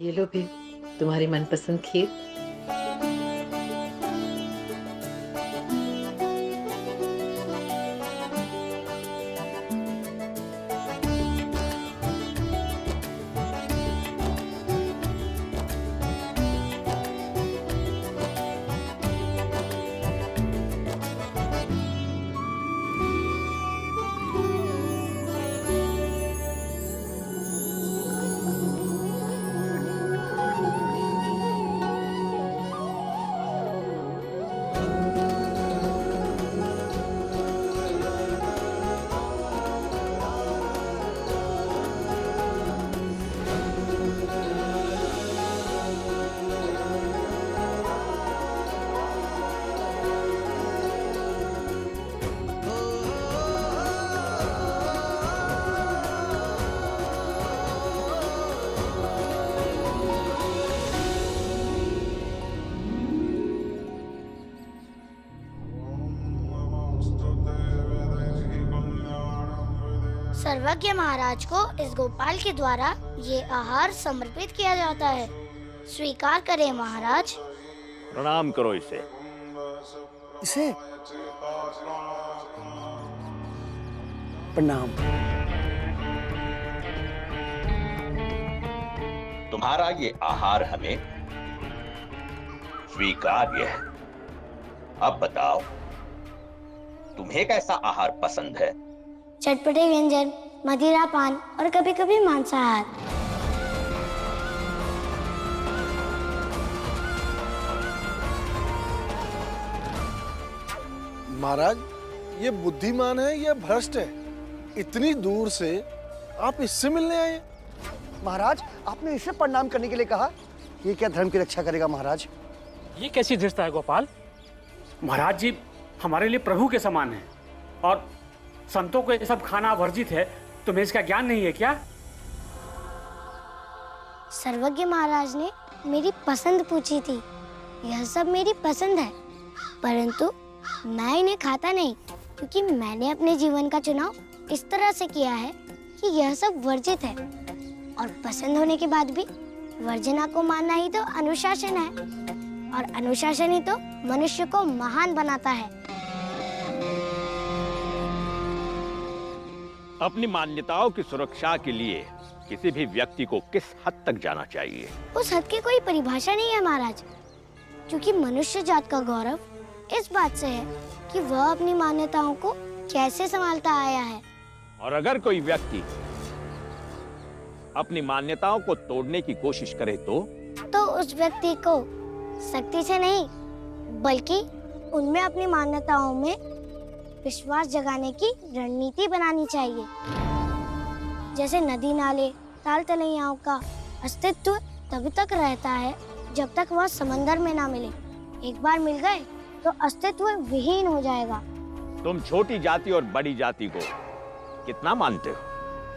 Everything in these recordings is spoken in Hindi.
ये लो भी तुम्हारी मनपसंद खीर। सर्वज्ञ महाराज को इस गोपाल के द्वारा ये आहार समर्पित किया जाता है। स्वीकार करें महाराज। प्रणाम करो इसे। इसे प्रणाम। तुम्हारा ये आहार हमें स्वीकार्य है। अब बताओ, तुम्हें कैसा आहार पसंद है? चटपटे व्यंजन, मदिरा पान और कभी कभी मांसाहार। महाराज, ये बुद्धिमान है या भ्रष्ट है? इतनी दूर से आप इससे मिलने आए? महाराज, आपने इसे प्रणाम करने के लिए कहा। ये क्या धर्म की रक्षा करेगा महाराज? ये कैसी धृष्टता है गोपाल? महाराज जी हमारे लिए प्रभु के समान है और संतों को ये सब खाना वर्जित है। तुम्हें इसका ज्ञान नहीं है क्या? सर्वज्ञ महाराज ने मेरी पसंद पूछी थी। यह सब मेरी पसंद है, परंतु मैं इन्हें खाता नहीं, क्योंकि मैंने अपने जीवन का चुनाव इस तरह से किया है कि यह सब वर्जित है। और पसंद होने के बाद भी वर्जना को मानना ही तो अनुशासन है, और अनुशासन ही तो मनुष्य को महान बनाता है। अपनी मान्यताओं की सुरक्षा के लिए किसी भी व्यक्ति को किस हद तक जाना चाहिए? उस हद की कोई परिभाषा नहीं है महाराज, क्योंकि मनुष्य जात का गौरव इस बात से है कि वह अपनी मान्यताओं को कैसे संभालता आया है। और अगर कोई व्यक्ति अपनी मान्यताओं को तोड़ने की कोशिश करे तो उस व्यक्ति को सख्ती से नहीं, बल्कि उनमें अपनी मान्यताओं में विश्वास जगाने की रणनीति बनानी चाहिए। जैसे नदी नाले ताल तलैयाओं का अस्तित्व तभी तक रहता है जब तक वह समंदर में ना मिले। एक बार मिल गए तो अस्तित्व विहीन हो जाएगा। तुम छोटी जाति और बड़ी जाति को कितना मानते हो?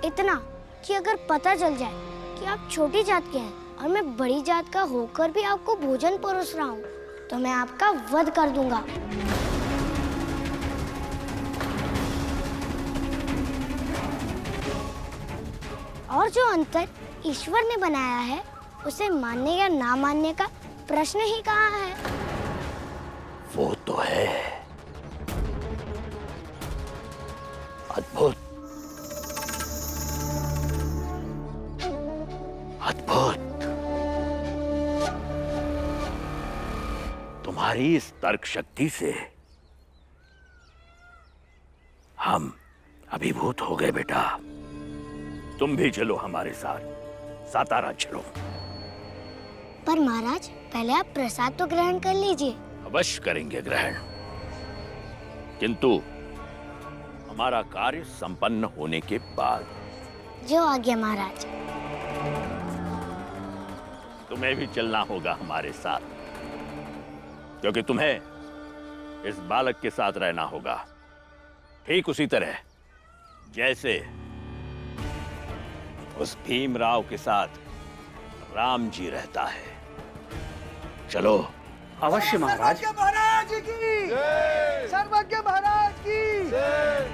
इतना कि अगर पता चल जाए कि आप छोटी जात के हैं और मैं बड़ी जात का होकर भी आपको भोजन परोस रहा हूँ, तो मैं आपका वध कर दूंगा। और जो अंतर ईश्वर ने बनाया है, उसे मानने या ना मानने का प्रश्न ही कहाँ है। वो तो है अद्भुत, अद्भुत। तुम्हारी इस तर्क शक्ति से हम अभिभूत हो गए बेटा। तुम भी चलो हमारे साथ, सातारा चलो। पर महाराज, पहले आप प्रसाद तो ग्रहण कर लीजिए। अवश्य करेंगे ग्रहण, किंतु हमारा कार्य संपन्न होने के बाद। जो आज्ञा महाराज। तुम्हें भी चलना होगा हमारे साथ, क्योंकि तुम्हें इस बालक के साथ रहना होगा, ठीक उसी तरह जैसे उस भीमराव के साथ राम जी रहता है। चलो। अवश्य महाराज। सर्वज्ञ महाराज की जय। सर्वज्ञ महाराज की जय।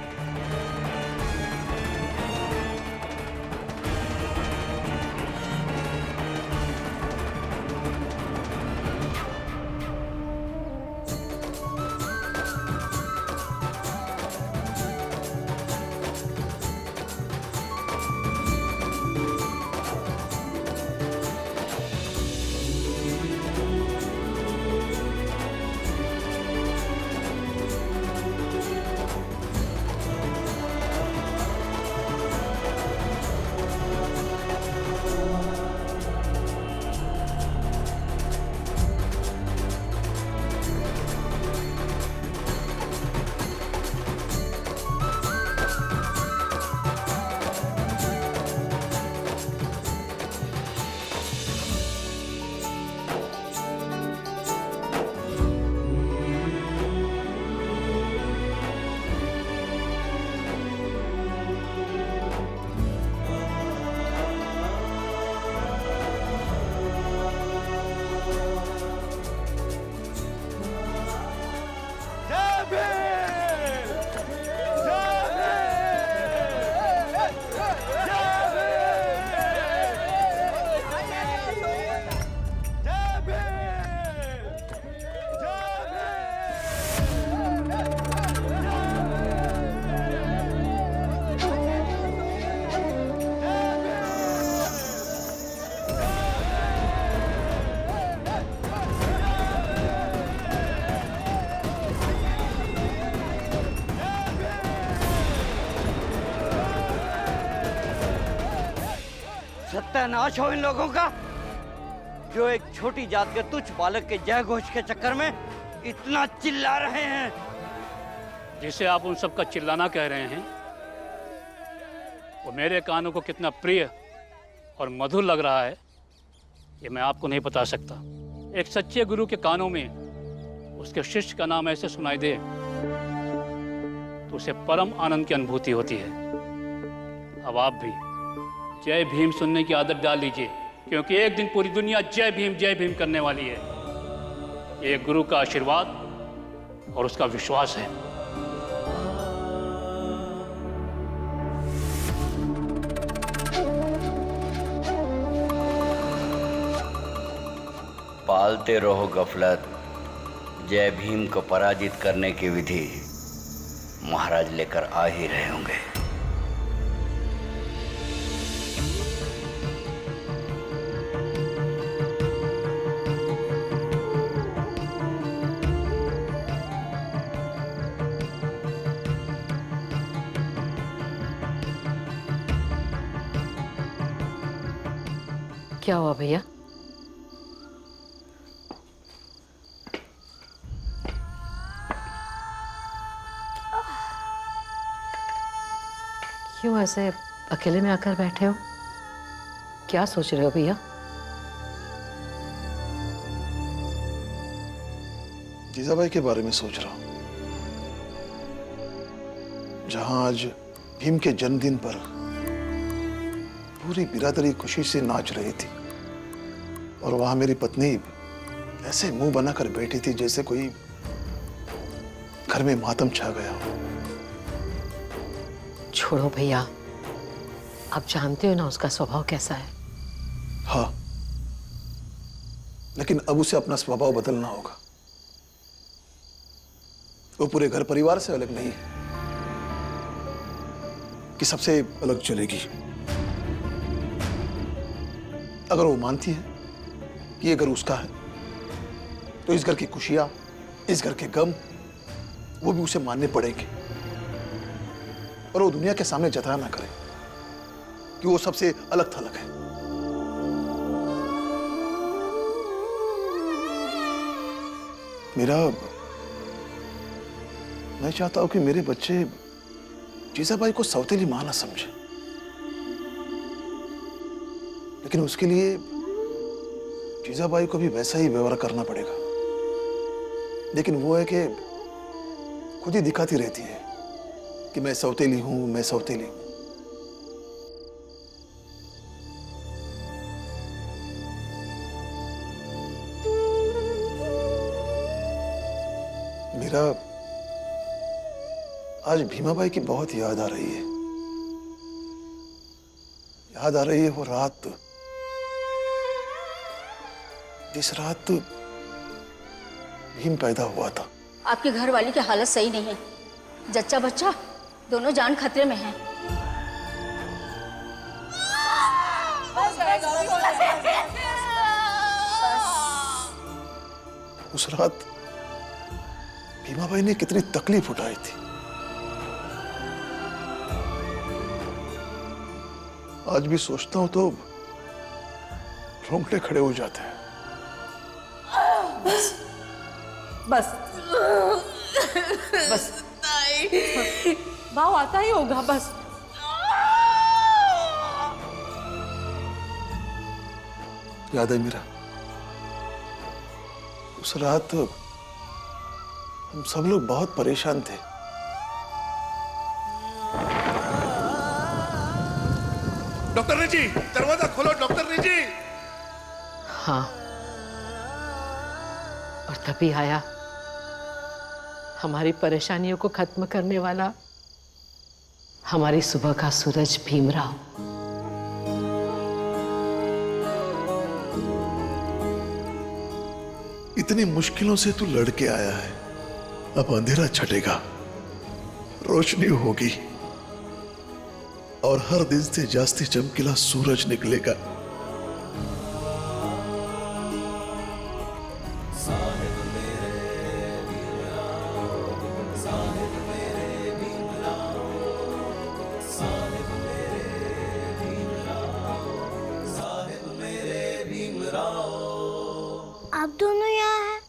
सत्यानाश हो इन लोगों का, जो एक छोटी जात के तुच्छ बालक के जय घोष के चक्कर में इतना चिल्ला रहे हैं। जिसे आप उन सबका चिल्लाना कह रहे हैं, वो मेरे कानों को कितना प्रिय और मधुर लग रहा है, ये मैं आपको नहीं बता सकता। एक सच्चे गुरु के कानों में उसके शिष्य का नाम ऐसे सुनाई दे तो उसे परम आनंद की अनुभूति होती है। अब आप भी जय भीम सुनने की आदत डाल लीजिए, क्योंकि एक दिन पूरी दुनिया जय भीम करने वाली है। ये गुरु का आशीर्वाद और उसका विश्वास है। पालते रहो गफलत, जय भीम को पराजित करने की विधि महाराज लेकर आ ही रहे होंगे। क्या हुआ भैया? क्यों ऐसे अकेले में आकर बैठे हो? क्या सोच रहे हो भैया? जीजाबाई के बारे में सोच रहा हूं, जहां आज भीम के जन्मदिन पर पूरी बिरादरी खुशी से नाच रही थी और वहां मेरी पत्नी ऐसे मुंह बनाकर बैठी थी जैसे कोई घर में मातम छा गया हो। छोड़ो भैया, आप जानते हो ना उसका स्वभाव कैसा है। हाँ, लेकिन अब उसे अपना स्वभाव बदलना होगा। वो पूरे घर परिवार से अलग नहीं है कि सबसे अलग चलेगी। अगर वो मानती है कि ये घर उसका है, तो इस घर की खुशियां, इस घर के गम, वो भी उसे मानने पड़ेंगे। और वो दुनिया के सामने जताया ना करे कि वो सबसे अलग थलग है। मैं चाहता हूं कि मेरे बच्चे जीजाबाई को सौतेली मां ना समझे, लेकिन उसके लिए जीजाबाई को भी वैसा ही व्यवहार करना पड़ेगा। लेकिन वो है कि खुद ही दिखाती रहती है कि मैं सौतेली हूं, मैं सौतेली हूं। मेरा आज भीमाबाई की बहुत याद आ रही है। याद आ रही है वो रात, जिस रात भीम पैदा हुआ था। आपकी घरवाली की हालत सही नहीं है, जच्चा बच्चा दोनों जान खतरे में हैं। उस रात भीमाबाई ने कितनी तकलीफ उठाई थी। आज भी सोचता हूं तो रोंगटे खड़े हो जाते हैं। बस बस भाव आता ही होगा। बस याद है मीरा, उस रात हम सब लोग बहुत परेशान थे। डॉक्टर ने जी, दरवाजा खोलो डॉक्टर ने जी। हाँ, और तभी आया हमारी परेशानियों को खत्म करने वाला हमारी सुबह का सूरज भीमराव। इतनी मुश्किलों से तू लड़के आया है, अब अंधेरा छटेगा, रोशनी होगी और हर दिन से जास्ती चमकीला सूरज निकलेगा। आप दोनों यहाँ हैं,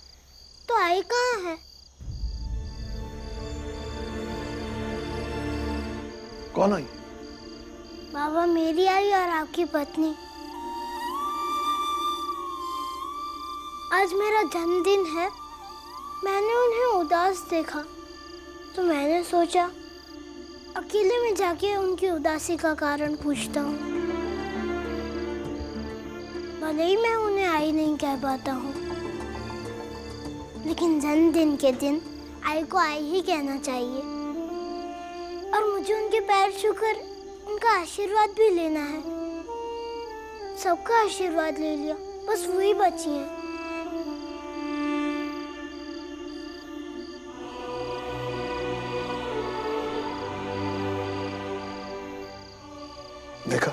तो आई कहाँ है? कौन आई? बाबा, मेरी आई और आपकी पत्नी। आज मेरा जन्मदिन है। मैंने उन्हें उदास देखा तो मैंने सोचा अकेले में जाके उनकी उदासी का कारण पूछता हूँ। भले ही मैं उन्हें आई नहीं कह पाता हूँ, लेकिन जन्मदिन के दिन आई को आई ही कहना चाहिए। और मुझे उनके पैर छूकर उनका आशीर्वाद भी लेना है। सबका आशीर्वाद ले लिया, बस वही बची हैं। देखा,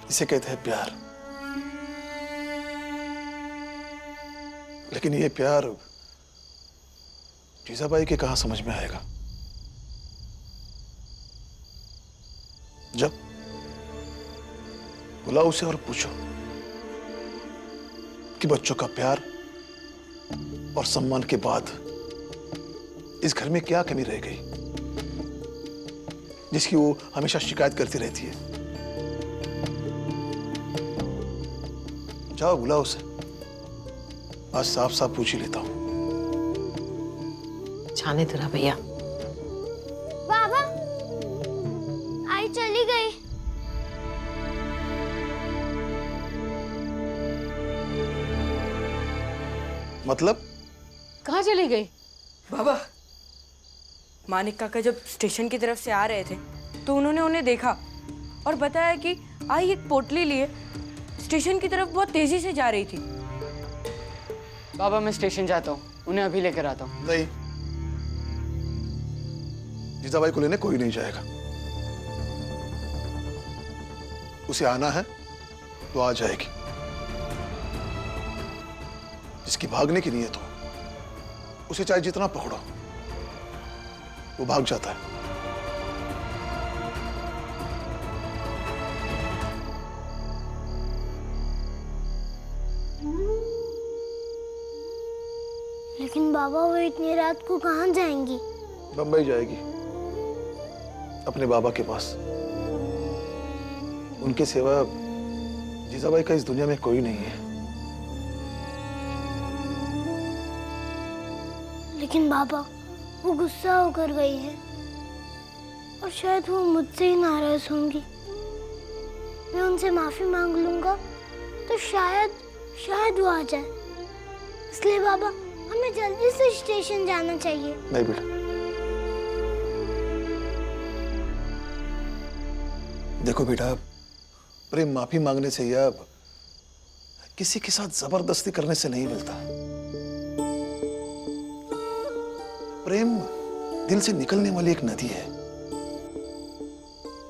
इसे कहते हैं प्यार। लेकिन ये प्यार जीजाबाई के कहां समझ में आएगा? जब बुलाओ उसे और पूछो कि बच्चों का प्यार और सम्मान के बाद इस घर में क्या कमी रह गई जिसकी वो हमेशा शिकायत करती रहती है। जाओ बुलाओ उसे, आज साफ साफ पूछ ही लेता हूं। जाने दो ना भैया। बाबा, आई चली गई। मतलब? कहाँ चली गई? बाबा, मानिक काका जब स्टेशन की तरफ से आ रहे थे तो उन्होंने उन्हें देखा और बताया कि आई एक पोटली लिए स्टेशन की तरफ बहुत तेजी से जा रही थी। बाबा, मैं स्टेशन जाता हूँ, उन्हें अभी लेकर आता हूँ। नहीं, जीजाबाई को लेने कोई नहीं जाएगा। उसे आना है तो आ जाएगी। जिसकी भागने की नीयत हो उसे चाहे जितना पकड़ो वो भाग जाता है। लेकिन बाबा, वो इतनी रात को कहाँ जाएंगी? बंबई जाएगी, अपने बाबा के पास। उनके सिवा जीजाबाई का इस दुनिया में कोई नहीं है। लेकिन बाबा, वो गुस्सा होकर गई है और शायद वो मुझसे ही नाराज होंगी। मैं उनसे माफी मांग लूंगा तो शायद वो आ जाए। इसलिए बाबा, हमें जल्दी से स्टेशन जाना चाहिए। नहीं बेटा, देखो बेटा, प्रेम माफी मांगने से या किसी के साथ जबरदस्ती करने से नहीं मिलता। प्रेम दिल से निकलने वाली एक नदी है।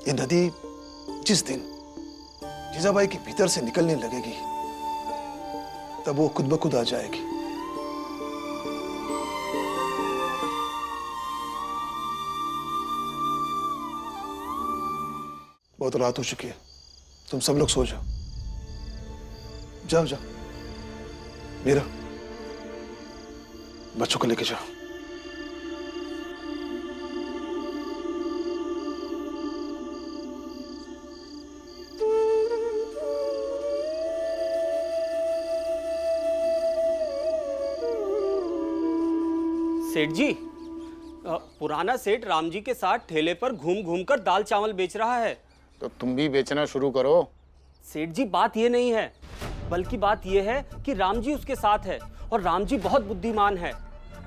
ये नदी जिस दिन जीजाबाई के भीतर से निकलने लगेगी तब वो खुद ब खुद आ जाएगी। बहुत रात हो चुकी है, तुम सब लोग सो जाओ। जाओ जाओ, मीरा बच्चों को लेके जाओ। सेठ जी, पुराना सेठ राम जी के साथ ठेले पर घूम घूम कर दाल चावल बेच रहा है। तो तुम भी बेचना शुरू करो। सेठ जी, बात ये नहीं है, बल्कि बात ये है कि राम जी उसके साथ है और राम जी बहुत बुद्धिमान है।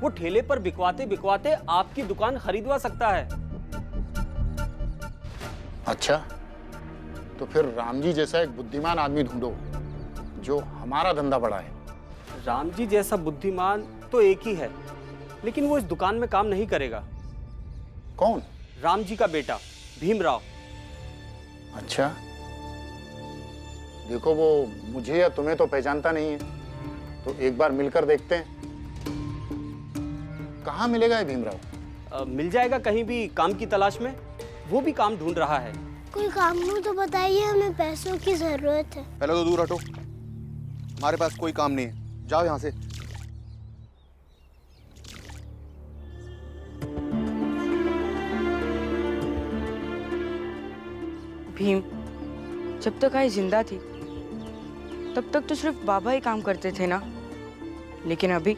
वो ठेले पर बिकवाते बिकवाते आपकी दुकान खरीदवा सकता है। अच्छा, तो फिर राम जी जैसा एक बुद्धिमान आदमी ढूंढो जो हमारा धंधा बढ़ाए। राम जी जैसा बुद्धिमान तो एक ही है, लेकिन वो इस दुकान में काम नहीं करेगा। कौन? राम जी का बेटा भीमराव। अच्छा, देखो वो मुझे या तुम्हें तो पहचानता नहीं है, तो एक बार मिलकर देखते हैं। कहाँ मिलेगा ये भीमराव? मिल जाएगा कहीं भी काम की तलाश में। वो भी काम ढूंढ रहा है। कोई काम हो तो बताइए, हमें पैसों की जरूरत है। पहले तो दूर हटो, हमारे पास कोई काम नहीं है, जाओ यहाँ से। भीम, जब तक आई जिंदा थी तब तक तो सिर्फ बाबा ही काम करते थे ना, लेकिन अभी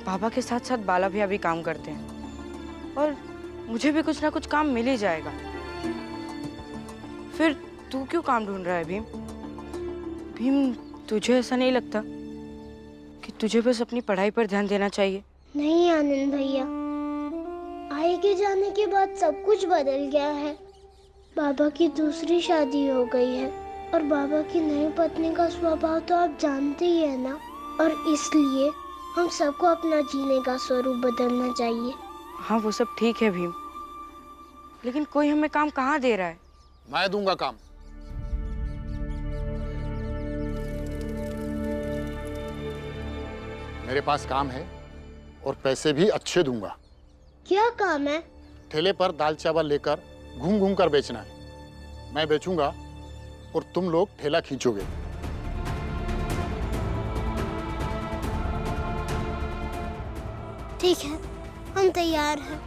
बाबा के साथ साथ बाला भैया भी काम करते हैं और मुझे भी कुछ ना कुछ काम मिल ही जाएगा। फिर तू क्यों काम ढूंढ रहा है भीम? भीम, तुझे ऐसा नहीं लगता कि तुझे बस अपनी पढ़ाई पर ध्यान देना चाहिए? नहीं आनंद भैया, आई के जाने के बाद सब कुछ बदल गया है। बाबा की दूसरी शादी हो गई है और बाबा की नई पत्नी का स्वभाव तो आप जानते ही है ना, और इसलिए हम सबको अपना जीने का स्वरूप बदलना चाहिए। हाँ, वो सब ठीक है भीम, लेकिन कोई हमें काम कहाँ दे रहा है? मैं दूंगा काम। मेरे पास काम है और पैसे भी अच्छे दूंगा। क्या काम है? ठेले पर दाल चावल लेकर घूम घूम कर बेचना है। मैं बेचूंगा और तुम लोग ठेला खींचोगे। ठीक है, हम तैयार हैं।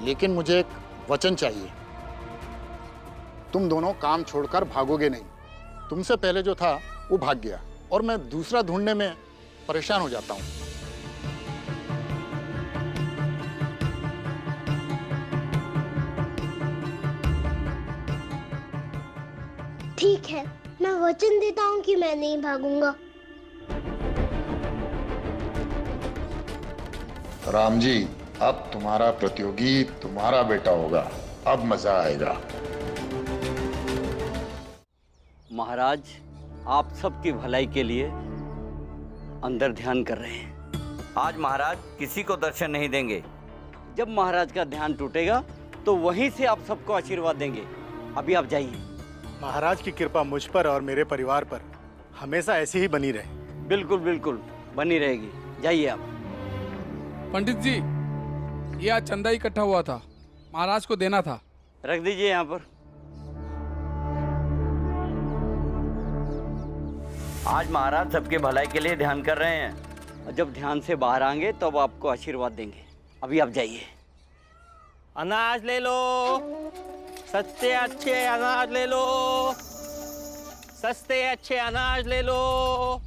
लेकिन मुझे एक वचन चाहिए। तुम दोनों काम छोड़कर भागोगे नहीं। तुमसे पहले जो था वो भाग गया और मैं दूसरा ढूंढने में परेशान हो जाता हूँ। ठीक है, मैं वचन देता हूँ कि मैं नहीं भागूंगा। राम जी, अब तुम्हारा प्रतियोगी तुम्हारा बेटा होगा। अब मजा आएगा। महाराज, आप सबकी भलाई के लिए अंदर ध्यान कर रहे हैं। आज महाराज किसी को दर्शन नहीं देंगे। जब महाराज का ध्यान टूटेगा तो वहीं से आप सबको आशीर्वाद देंगे। अभी आप जाइए। महाराज की कृपा मुझ पर और मेरे परिवार पर हमेशा ऐसी ही बनी रहे। बिल्कुल बिल्कुल बनी रहेगी। जाइए आप। पंडित जी, ये आज चंदा इकट्ठा हुआ था, महाराज को देना था। रख दीजिए यहाँ पर। आज महाराज सबके भलाई के लिए ध्यान कर रहे हैं और जब ध्यान से बाहर आएंगे तब तो आपको आशीर्वाद देंगे। अभी आप जाइए। अनाज ले लो, सस्ते अच्छे अनाज ले लो, सस्ते अच्छे अनाज ले लो।